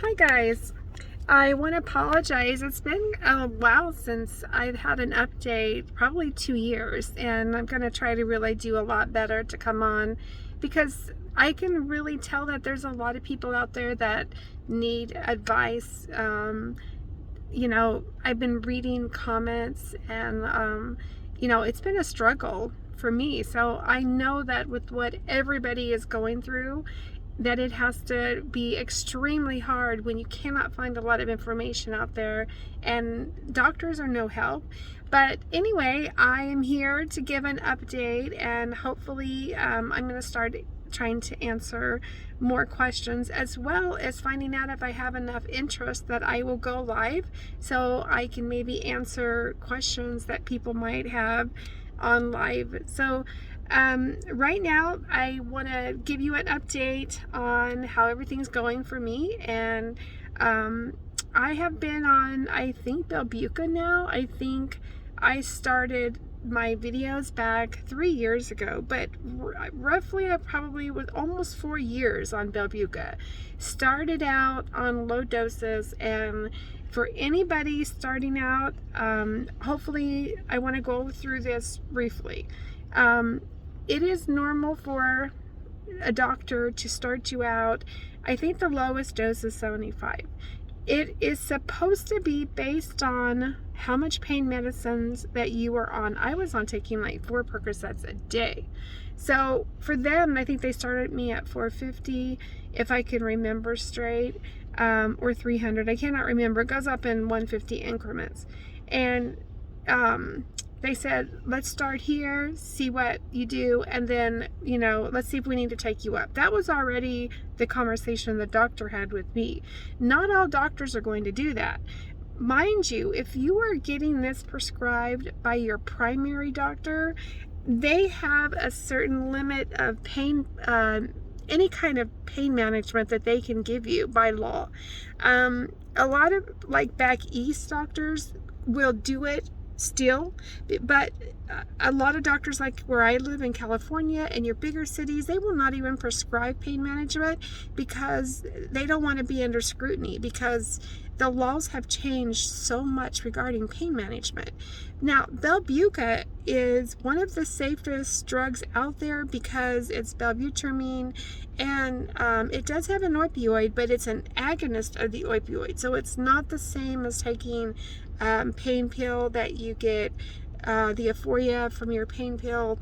Hi guys, I want to apologize. It's been a while since I've had an update, probably 2 years, and I'm going to try to really do a lot better to come on because I can really tell that there's a lot of people out there that need advice. I've been reading comments and, it's been a struggle for me. So I know that with what everybody is going through, that it has to be extremely hard when you cannot find a lot of information out there and doctors are no help. But anyway, I am here to give an update, and hopefully I'm going to start trying to answer more questions, as well as finding out if I have enough interest that I will go live so I can maybe answer questions that people might have on live. So right now, I want to give you an update on how everything's going for me. And I have been on, I think, Belbuca now. I think I started my videos back 3 years ago, but roughly I probably was almost 4 years on Belbuca. Started out on low doses, and for anybody starting out, hopefully I want to go through this briefly. It is normal for a doctor to start you out. I think the lowest dose is 75. It is supposed to be based on how much pain medicines that you are on. I was on taking like 4 Percocets a day. So for them, I think they started me at 450, if I can remember straight, or 300. I cannot remember. It goes up in 150 increments. And they said, let's start here, see what you do, and then, let's see if we need to take you up. That was already the conversation the doctor had with me. Not all doctors are going to do that. Mind you, if you are getting this prescribed by your primary doctor, they have a certain limit of pain, any kind of pain management that they can give you by law. A lot of, like, back east doctors will do it still, but a lot of doctors, like where I live in California and your bigger cities, they will not even prescribe pain management because they don't want to be under scrutiny, because the laws have changed so much regarding pain management. Now, Belbuca is one of the safest drugs out there because it's Belbutamine, and it does have an opioid, but it's an agonist of the opioid. So it's not the same as taking pain pill that you get the euphoria from your pain pill.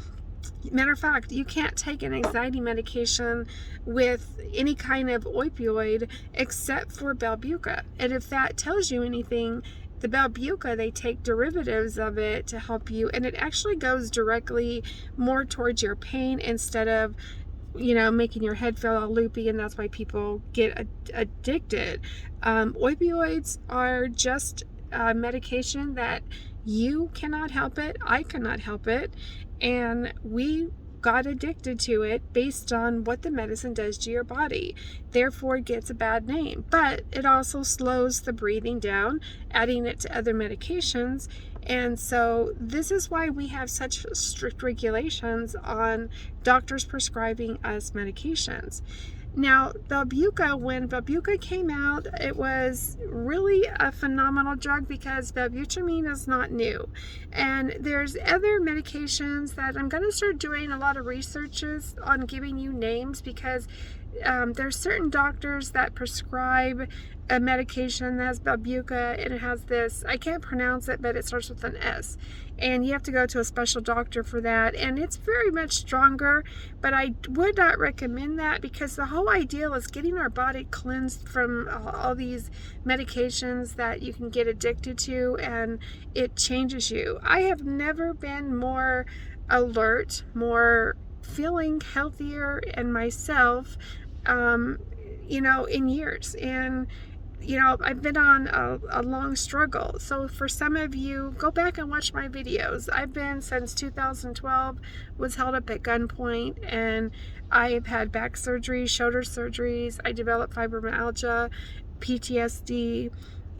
Matter of fact, you can't take an anxiety medication with any kind of opioid except for Belbuca. And if that tells you anything, the Belbuca, they take derivatives of it to help you, and it actually goes directly more towards your pain instead of making your head feel all loopy, and that's why people get addicted. Opioids are just medication that you cannot help it, I cannot help it, and we got addicted to it based on what the medicine does to your body. Therefore, it gets a bad name. But it also slows the breathing down, adding it to other medications. And so this is why we have such strict regulations on doctors prescribing us medications. Now, Belbuca, when Belbuca came out, it was really a phenomenal drug because Belbutamine is not new. And there's other medications that I'm going to start doing a lot of researches on, giving you names, because there's certain doctors that prescribe a medication that has Belbuca, and it has this, I can't pronounce it, but it starts with an S. And you have to go to a special doctor for that, and it's very much stronger, but I would not recommend that, because the whole idea is getting our body cleansed from all these medications that you can get addicted to, and it changes you. I have never been more alert, more feeling healthier in myself, in years. And I've been on a long struggle. So for some of you, go back and watch my videos. I've been, since 2012, was held up at gunpoint, and I've had back surgery, shoulder surgeries. I developed fibromyalgia, PTSD,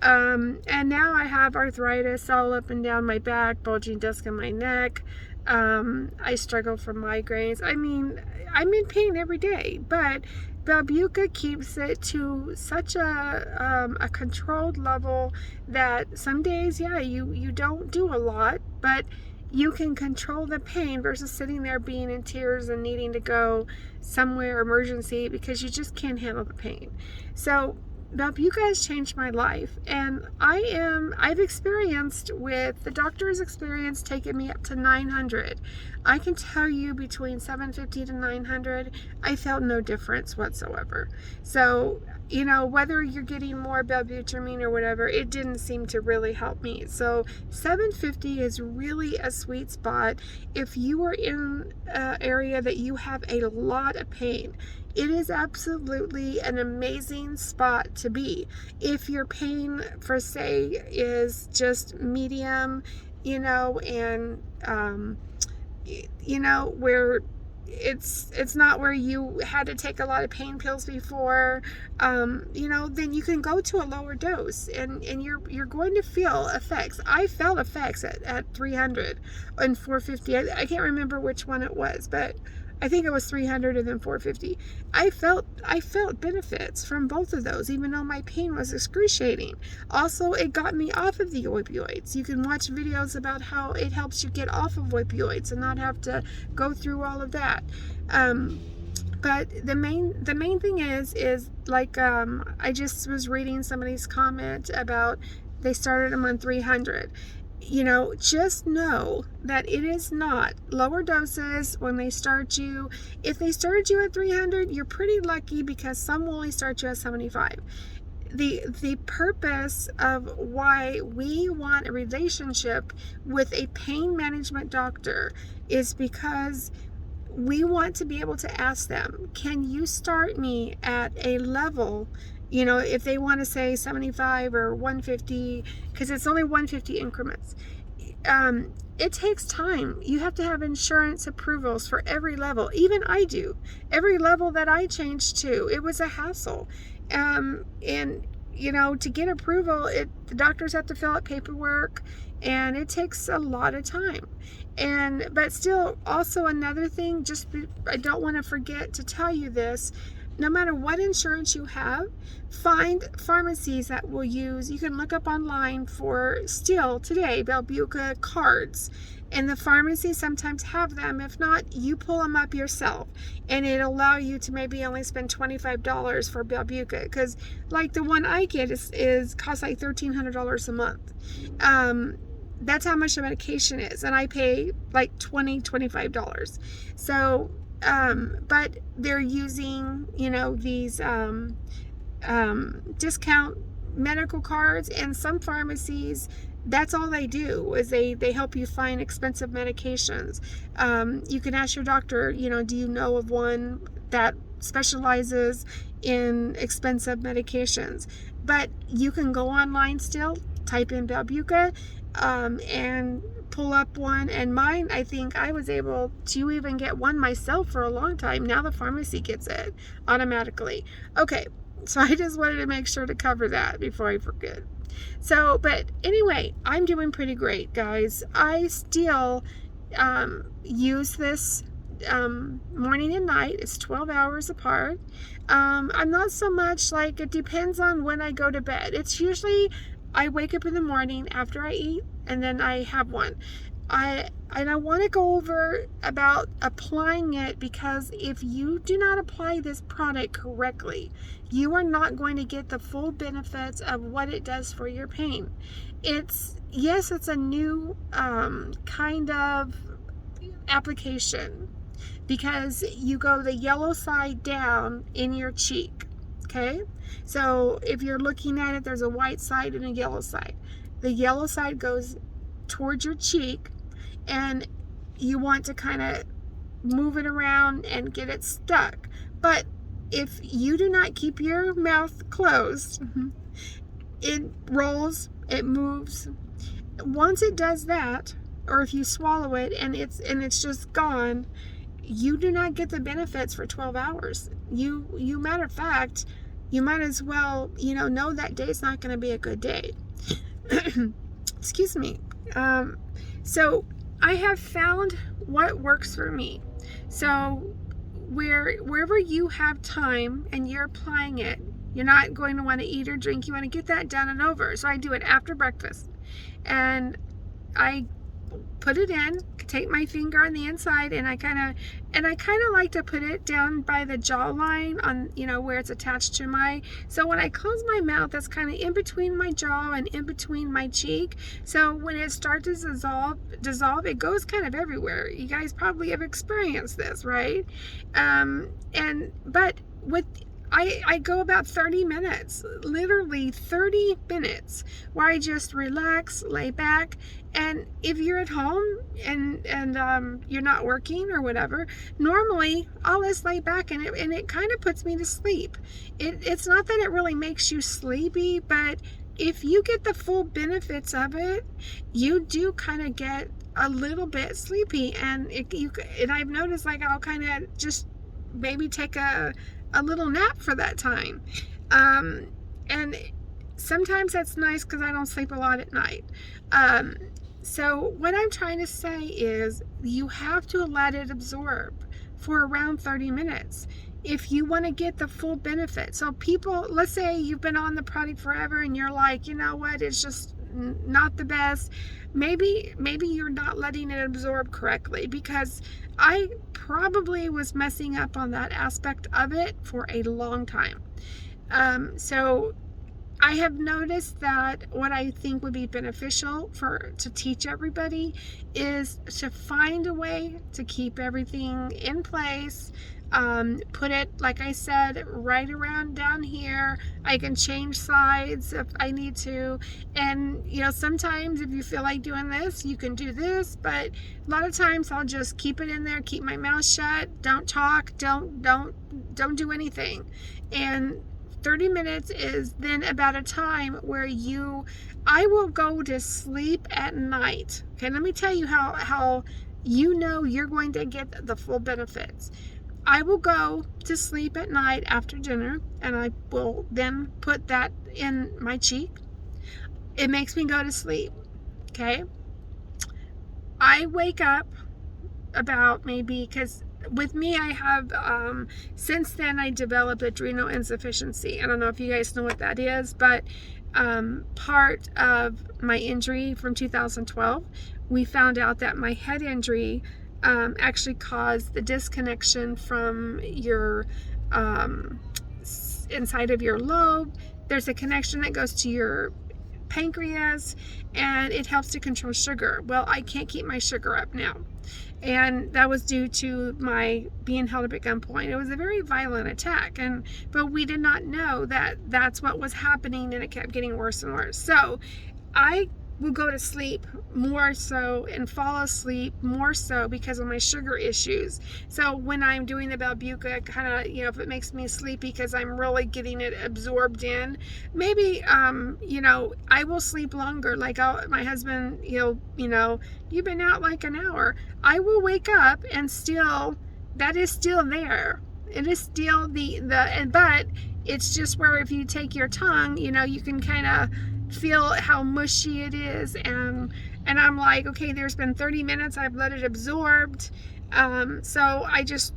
and now I have arthritis all up and down my back, bulging disc in my neck. I struggle from migraines. I mean, I'm in pain every day, but Belbuca keeps it to such a controlled level that some days, yeah, you don't do a lot, but you can control the pain versus sitting there being in tears and needing to go somewhere emergency because you just can't handle the pain. So Belbuca has changed my life, and I've experienced with the doctor's experience taking me up to 900. I can tell you between 750 to 900, I felt no difference whatsoever. So, whether you're getting more Belbutramine or whatever, it didn't seem to really help me. So 750 is really a sweet spot if you are in an area that you have a lot of pain. It is absolutely an amazing spot to be. If your pain, for say, is just medium, and where it's not where you had to take a lot of pain pills before, then you can go to a lower dose, and you're going to feel effects. I felt effects at 300 and 450. I can't remember which one it was, but I think it was 300 and then 450. I felt benefits from both of those, even though my pain was excruciating. Also, it got me off of the opioids. You can watch videos about how it helps you get off of opioids and not have to go through all of that. But the main thing is like, I just was reading somebody's comment about they started them on 300. Just know that it is not lower doses when they start you. If they started you at 300, you're pretty lucky, because some will only start you at 75. The purpose of why we want a relationship with a pain management doctor is because we want to be able to ask them, can you start me at a level, if they want to say 75 or 150, because it's only 150 increments. It takes time. You have to have insurance approvals for every level. Even I do. Every level that I changed to, it was a hassle. And to get approval, the doctors have to fill out paperwork, and it takes a lot of time. But still, also another thing, I don't want to forget to tell you this. No matter what insurance you have, find pharmacies that will use, you can look up online for, still today, Belbuca cards. And the pharmacies sometimes have them. If not, you pull them up yourself. And it'll allow you to maybe only spend $25 for Belbuca. Because like the one I get costs like $1,300 a month. That's how much the medication is. And I pay like $25. So, but they're using, these discount medical cards, and some pharmacies, that's all they do is they help you find expensive medications. You can ask your doctor, do you know of one that specializes in expensive medications? But you can go online still, type in Belbuca, and pull up one. And mine, I think I was able to even get one myself for a long time. Now the pharmacy gets it automatically. Okay, so I just wanted to make sure to cover that before I forget. So, but anyway, I'm doing pretty great, guys. I still use this morning and night. It's 12 hours apart. I'm not so much like, it depends on when I go to bed. It's usually I wake up in the morning after I eat, and then I have one. I want to go over about applying it, because if you do not apply this product correctly, you are not going to get the full benefits of what it does for your pain. It's a new kind of application, because you go the yellow side down in your cheek. Okay, so if you're looking at it, there's a white side and a yellow side. The yellow side goes towards your cheek, and you want to kind of move it around and get it stuck. But if you do not keep your mouth closed, it rolls, it moves. Once it does that, or if you swallow it and it's just gone, you do not get the benefits for 12 hours. You matter of fact, you might as well, know that day's not going to be a good day. Excuse me. So I have found what works for me. So wherever you have time and you're applying it, you're not going to want to eat or drink. You want to get that done and over. So I do it after breakfast. And I put it in, take my finger on the inside, and I kind of like to put it down by the jawline on, where it's attached to my, so when I close my mouth, that's kind of in between my jaw and in between my cheek. So when it starts to dissolve, it goes kind of everywhere. You guys probably have experienced this, right? But with I go about 30 minutes, literally 30 minutes, where I just relax, lay back. And if you're at home and you're not working or whatever, normally I'll just lay back and it kind of puts me to sleep. It's not that it really makes you sleepy, but if you get the full benefits of it, you do kind of get a little bit sleepy. And I've noticed, like, I'll kind of just maybe take a little nap for that time. And sometimes that's nice because I don't sleep a lot at night. So what I'm trying to say is you have to let it absorb for around 30 minutes if you want to get the full benefit. So people, let's say you've been on the product forever and you're like, you know what, it's just not the best. Maybe you're not letting it absorb correctly, because I probably was messing up on that aspect of it for a long time. So I have noticed that what I think would be beneficial to teach everybody is to find a way to keep everything in place. Put it, like I said, right around down here. I can change sides if I need to. And, sometimes if you feel like doing this, you can do this. But a lot of times I'll just keep it in there, keep my mouth shut, don't talk, don't do anything. And 30 minutes is then about a time where I will go to sleep at night. Okay, let me tell you how you're going to get the full benefits. I will go to sleep at night after dinner, and I will then put that in my cheek. It makes me go to sleep. Okay. I wake up about, maybe, because with me, I have, since then I developed adrenal insufficiency. I don't know if you guys know what that is, but part of my injury from 2012, we found out that my head injury actually caused the disconnection from your inside of your lobe. There's a connection that goes to your pancreas, and it helps to control sugar. Well, I can't keep my sugar up now. And that was due to my being held up at gunpoint. It was a very violent attack, but we did not know that that's what was happening, and it kept getting worse and worse. So I will go to sleep more so and fall asleep more so because of my sugar issues. So when I'm doing the Belbuca, kind of, if it makes me sleepy because I'm really getting it absorbed in, maybe, I will sleep longer. Like my husband, you've been out like an hour. I will wake up and that is still there. It is still but it's just where if you take your tongue, you can kind of feel how mushy it is, and I'm like, okay, there's been 30 minutes, I've let it absorbed. So I just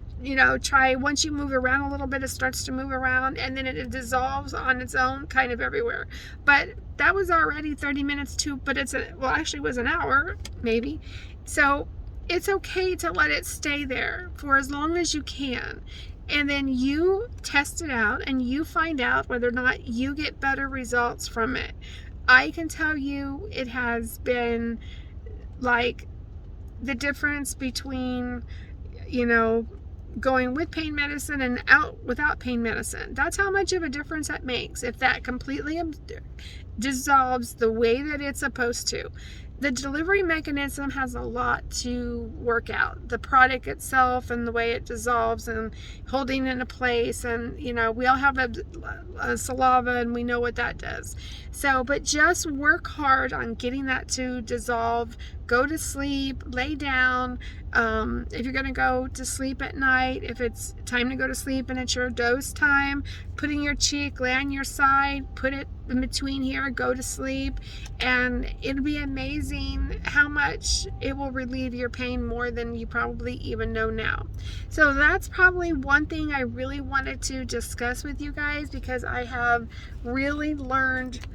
try, once you move around a little bit, it starts to move around, and then it dissolves on its own kind of everywhere. But that was already 30 minutes too, but actually it was an hour maybe. So it's okay to let it stay there for as long as you can. And then you test it out and you find out whether or not you get better results from it. I can tell you it has been like the difference between, going with pain medicine and out without pain medicine. That's how much of a difference that makes if that completely dissolves the way that it's supposed to. The delivery mechanism has a lot to work out. The product itself and the way it dissolves and holding it in place. And, we all have a saliva, and we know what that does. So, but just work hard on getting that to dissolve. Go to sleep, lay down. If you're going to go to sleep at night, if it's time to go to sleep and it's your dose time, put in your cheek, lay on your side, put it in between here, go to sleep, and it'll be amazing how much it will relieve your pain more than you probably even know now. So that's probably one thing I really wanted to discuss with you guys, because I have really learned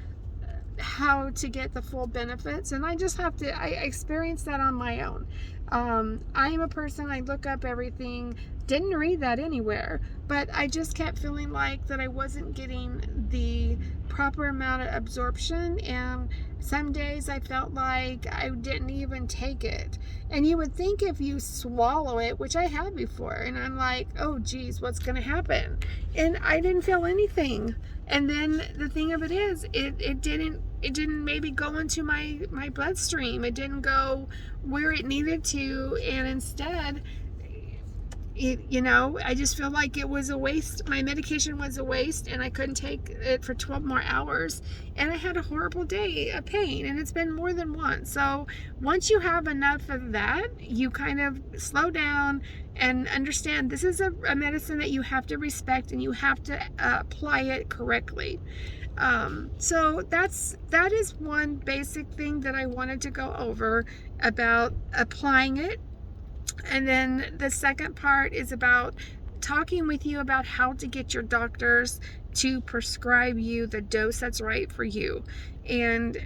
how to get the full benefits, and I just have to, I experienced that on my own. I am a person, I look up everything, didn't read that anywhere, but I just kept feeling like that I wasn't getting the proper amount of absorption, and some days I felt like I didn't even take it. And you would think if you swallow it, which I have before, and I'm like, oh geez, what's gonna happen? And I didn't feel anything. And then the thing of it is, it didn't maybe go into my bloodstream. It didn't go where it needed to, and instead, I just feel like it was a waste. My medication was a waste, and I couldn't take it for 12 more hours, and I had a horrible day of pain, and it's been more than once. So once you have enough of that, you kind of slow down and understand this is a medicine that you have to respect, and you have to apply it correctly. So that is one basic thing that I wanted to go over about applying it. And then the second part is about talking with you about how to get your doctors to prescribe you the dose that's right for you. And,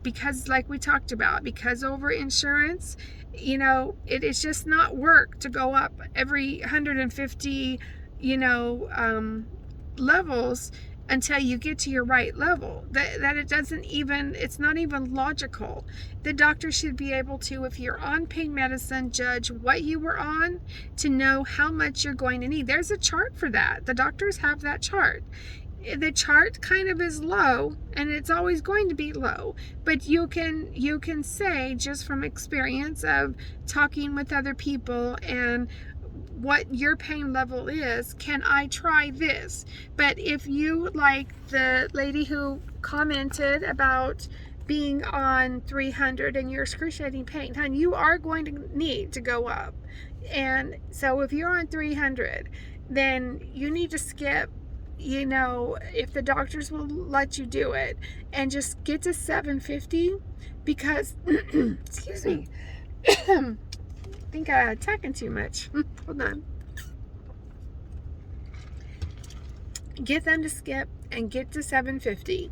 because like we talked about, because over insurance, it is just not work to go up every 150, levels until you get to your right level. That it's not even logical. The doctor should be able to, if you're on pain medicine, judge what you were on to know how much you're going to need. There's a chart for that. The doctors have that chart. The chart kind of is low, and it's always going to be low, but you can say, just from experience of talking with other people and what your pain level is, can I try this? But if you, like the lady who commented about being on 300 and you're excruciating pain, hon, you are going to need to go up. And so if you're on 300, then you need to skip, if the doctors will let you do it, and just get to 750, because excuse me, I think I'm attacking too much. Hold on. Get them to skip and get to 750.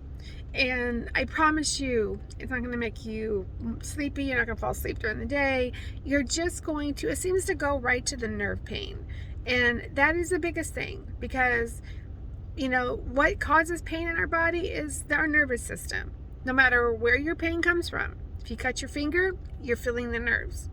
And I promise you, it's not going to make you sleepy. You're not going to fall asleep during the day. You're just going to, it seems to go right to the nerve pain. And that is the biggest thing, because, what causes pain in our body is our nervous system. No matter where your pain comes from. If you cut your finger, you're feeling the nerves.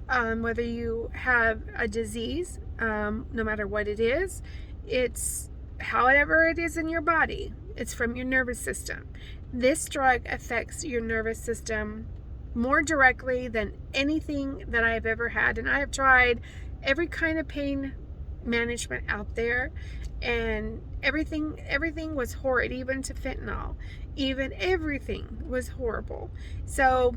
Whether you have a disease, no matter what it is, it's however it is in your body, it's from your nervous system. This drug affects your nervous system more directly than anything that I have ever had. And I have tried every kind of pain management out there, and everything was horrid, even to fentanyl. Even everything was horrible. So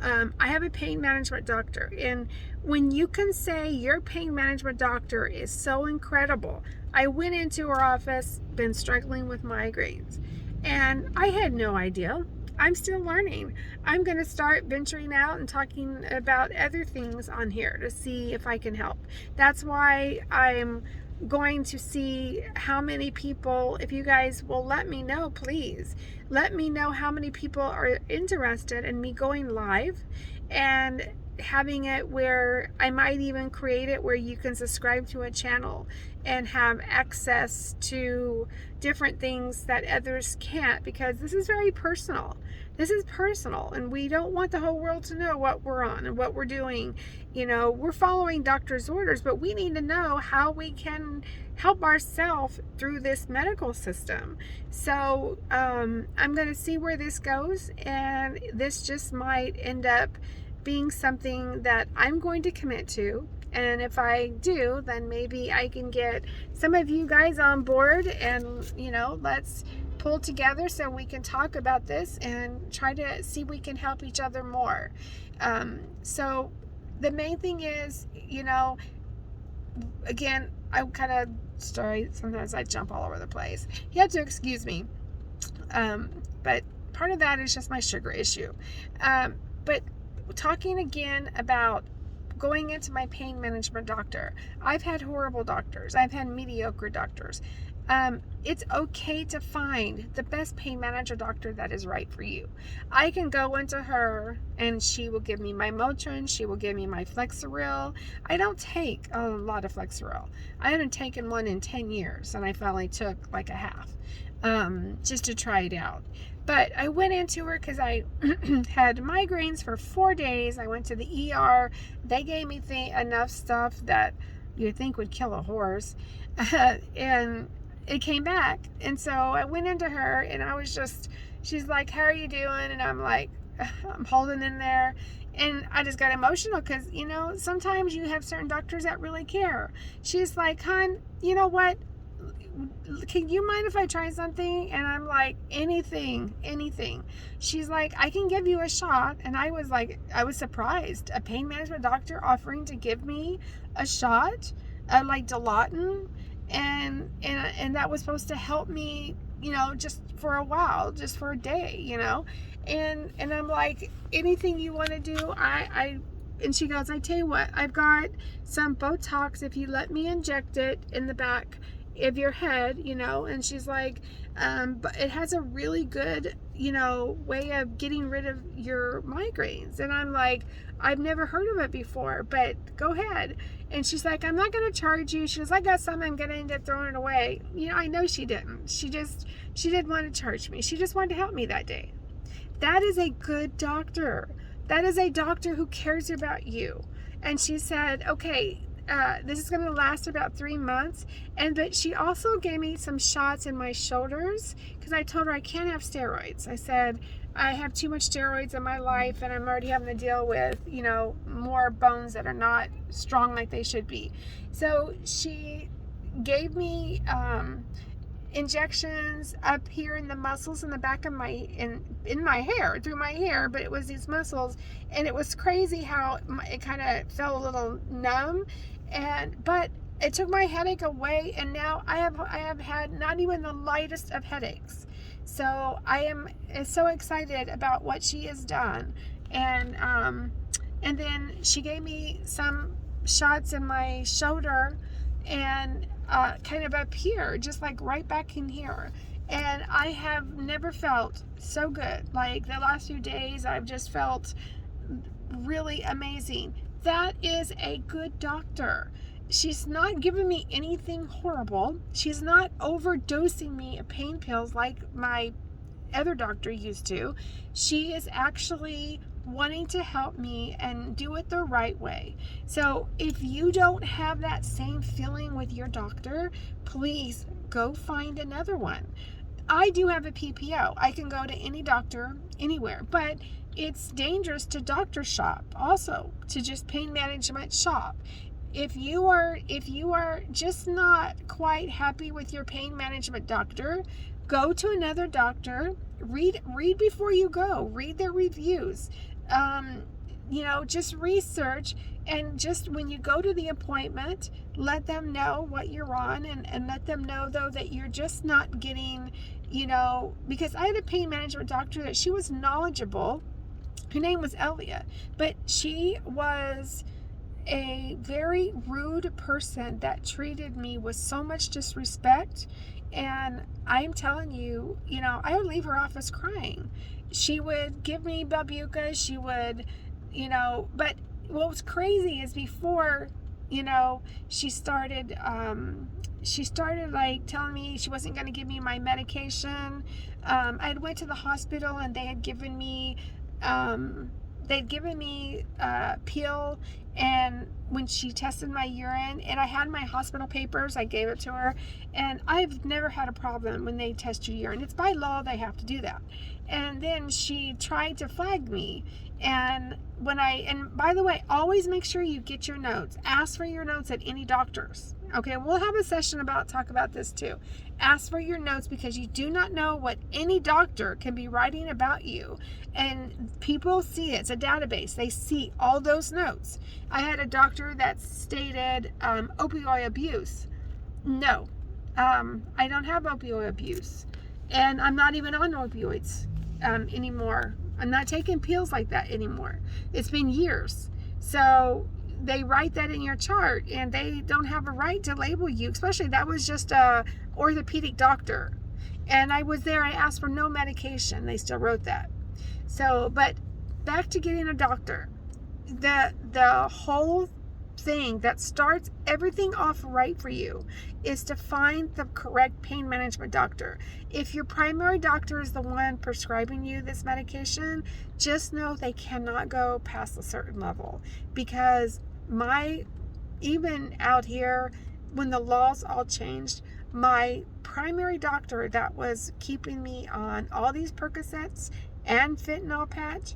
I have a pain management doctor, and when you can say your pain management doctor is so incredible, I went into her office, been struggling with migraines, and I had no idea. I'm still learning. I'm going to start venturing out and talking about other things on here to see if I can help. That's why I'm going to see how many people, if you guys will let me know, please let me know how many people are interested in me going live and having it where I might even create it where you can subscribe to a channel and have access to different things that others can't, because this is very personal. This is personal, and we don't want the whole world to know what we're on and what we're doing. We're following doctor's orders, but we need to know how we can help ourselves through this medical system. So I'm going to see where this goes, and this just might end up being something that I'm going to commit to. And if I do, then maybe I can get some of you guys on board, and let's pull together so we can talk about this and try to see if we can help each other more. So the main thing is, again, I kind of Sorry, sometimes I jump all over the place. You have to excuse me. But part of that is just my sugar issue. But talking again about going into my pain management doctor, I've had horrible doctors. I've had mediocre doctors. It's okay to find the best pain manager doctor that is right for you. I can go into her and she will give me my Motrin. She will give me my Flexeril. I don't take a lot of Flexeril. I haven't taken one in 10 years, and I finally took like a half just to try it out. But I went into her because I had migraines for 4 days. I went to the ER. They gave me enough stuff that you'd think would kill a horse. And it came back. And so I went into her, and I was just, she's like, how are you doing? And I'm like, I'm holding in there. And I just got emotional because, you know, sometimes you have certain doctors that really care. She's like, hon, you know what? Can you mind if I try something? And I'm like, anything. She's like, I can give you a shot. And I was like, I was surprised. A pain management doctor offering to give me a shot, like Dilaudid, and that was supposed to help me, you know, just for a while, just for a day, you know. And I'm like, anything you want to do, and she goes, I tell you what, I've got some Botox if you let me inject it in the back of your head, you know. And she's like, but it has a really good, you know, way of getting rid of your migraines. And I'm like, I've never heard of it before, but go ahead. And she's like, I'm not going to charge you. She goes, I got some, I'm going to end up throwing it away. You know, I know she didn't. She didn't want to charge me. She just wanted to help me that day. That is a good doctor. That is a doctor who cares about you. And she said, okay, this is going to last about 3 months. But she also gave me some shots in my shoulders because I told her I can't have steroids. I said, I have too much steroids in my life, and I'm already having to deal with, you know, more bones that are not strong like they should be. So she gave me injections up here in the muscles in the back of my, in my hair, through my hair, but it was these muscles, and it was crazy how it kind of felt a little numb, but it took my headache away, and now I have had not even the lightest of headaches. So I am so excited about what she has done. And then she gave me some shots in my shoulder and kind of up here, just like right back in here. And I have never felt so good. Like the last few days, I've just felt really amazing. That is a good doctor. She's not giving me anything horrible. She's not overdosing me of pain pills like my other doctor used to. She is actually wanting to help me and do it the right way. So if you don't have that same feeling with your doctor, please go find another one. I do have a PPO. I can go to any doctor anywhere, but it's dangerous to doctor shop also, to just pain management shop. If you are just not quite happy with your pain management doctor, go to another doctor. Read before you go. Read their reviews. You know, just research, and just when you go to the appointment, let them know what you're on, and let them know though that you're just not getting, you know, because I had a pain management doctor that she was knowledgeable. Her name was Elliot, but she was a very rude person that treated me with so much disrespect. And I'm telling you, you know, I would leave her office crying. She would give me Belbuca. She would, you know, but what was crazy is before, you know, she started like telling me she wasn't going to give me my medication. I had went to the hospital, and they had given me a pill, and when she tested my urine, and I had my hospital papers, I gave it to her, and I've never had a problem when they test your urine. It's by law they have to do that. And then she tried to flag me, and by the way, always make sure you get your notes. Ask for your notes at any doctor's. Okay, we'll have a session talk about this too. Ask for your notes, because you do not know what any doctor can be writing about you. And people see it. It's a database. They see all those notes. I had a doctor that stated opioid abuse. No, I don't have opioid abuse, and I'm not even on opioids anymore. I'm not taking pills like that anymore. It's been years. So they write that in your chart, and they don't have a right to label you, especially that was just a orthopedic doctor. And I was there, I asked for no medication. They still wrote that. So, but back to getting a doctor. The whole thing that starts everything off right for you is to find the correct pain management doctor. If your primary doctor is the one prescribing you this medication, just know they cannot go past a certain level, because even out here, when the laws all changed, my primary doctor that was keeping me on all these Percocets and fentanyl patch,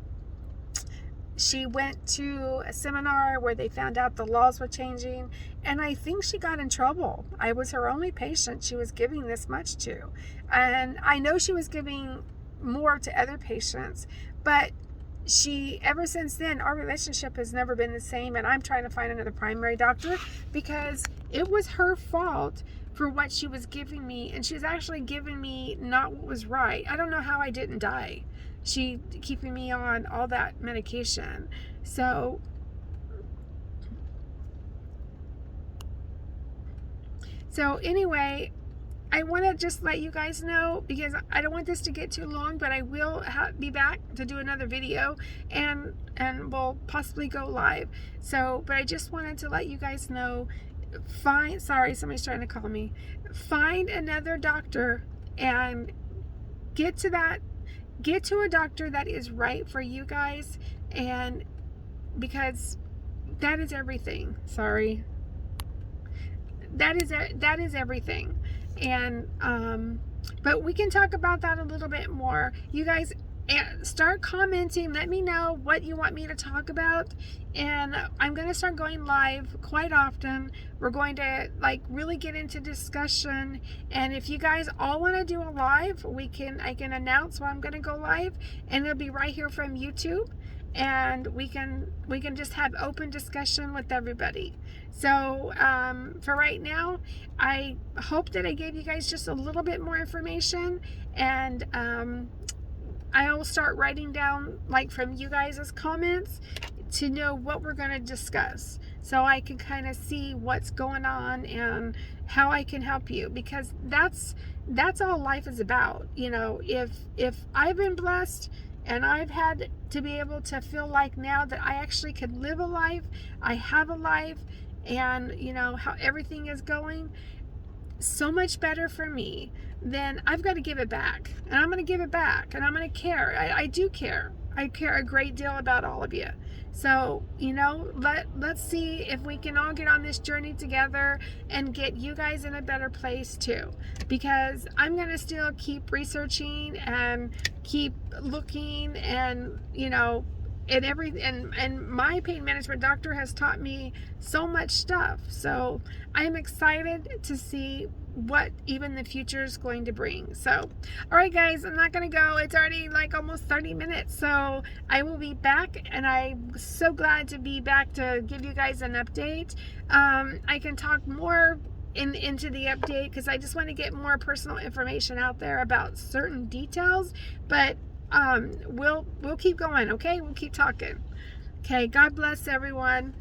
she went to a seminar where they found out the laws were changing, and I think she got in trouble. I was her only patient she was giving this much to. And I know she was giving more to other patients, but ever since then, our relationship has never been the same, and I'm trying to find another primary doctor because it was her fault for what she was giving me, and she's actually giving me not what was right. I don't know how I didn't die. She keeping me on all that medication. So anyway, I want to just let you guys know, because I don't want this to get too long, but I will be back to do another video, and we'll possibly go live. So, but I just wanted to let you guys know, sorry, somebody's trying to call me. Find another doctor and get to a doctor that is right for you guys, and because that is everything. Sorry. That is everything. And but we can talk about that a little bit more. You guys start commenting, let me know what you want me to talk about, and I'm going to start going live quite often. We're going to really get into discussion, and if you guys all want to do a live, I can announce when I'm going to go live, and it'll be right here from YouTube, and we can just have open discussion with everybody. So for right now, I hope that I gave you guys just a little bit more information, and I will start writing down from you guys' comments to know what we're going to discuss, so I can kind of see what's going on and how I can help you, because that's all life is about. If I've been blessed and I've had to be able to feel like now that I actually could live a life, I have a life, and how everything is going so much better for me, then I've got to give it back, and I'm going to give it back, and I'm going to care. I do care. I care a great deal about all of you. So let's see if we can all get on this journey together and get you guys in a better place too, because I'm going to still keep researching and keep looking, and and my pain management doctor has taught me so much stuff. So I'm excited to see what even the future is going to bring. So, all right, guys, I'm not going to go. It's already almost 30 minutes. So I will be back, and I'm so glad to be back to give you guys an update. I can talk more into the update, because I just want to get more personal information out there about certain details, but we'll keep going. Okay, we'll keep talking. Okay, God bless everyone.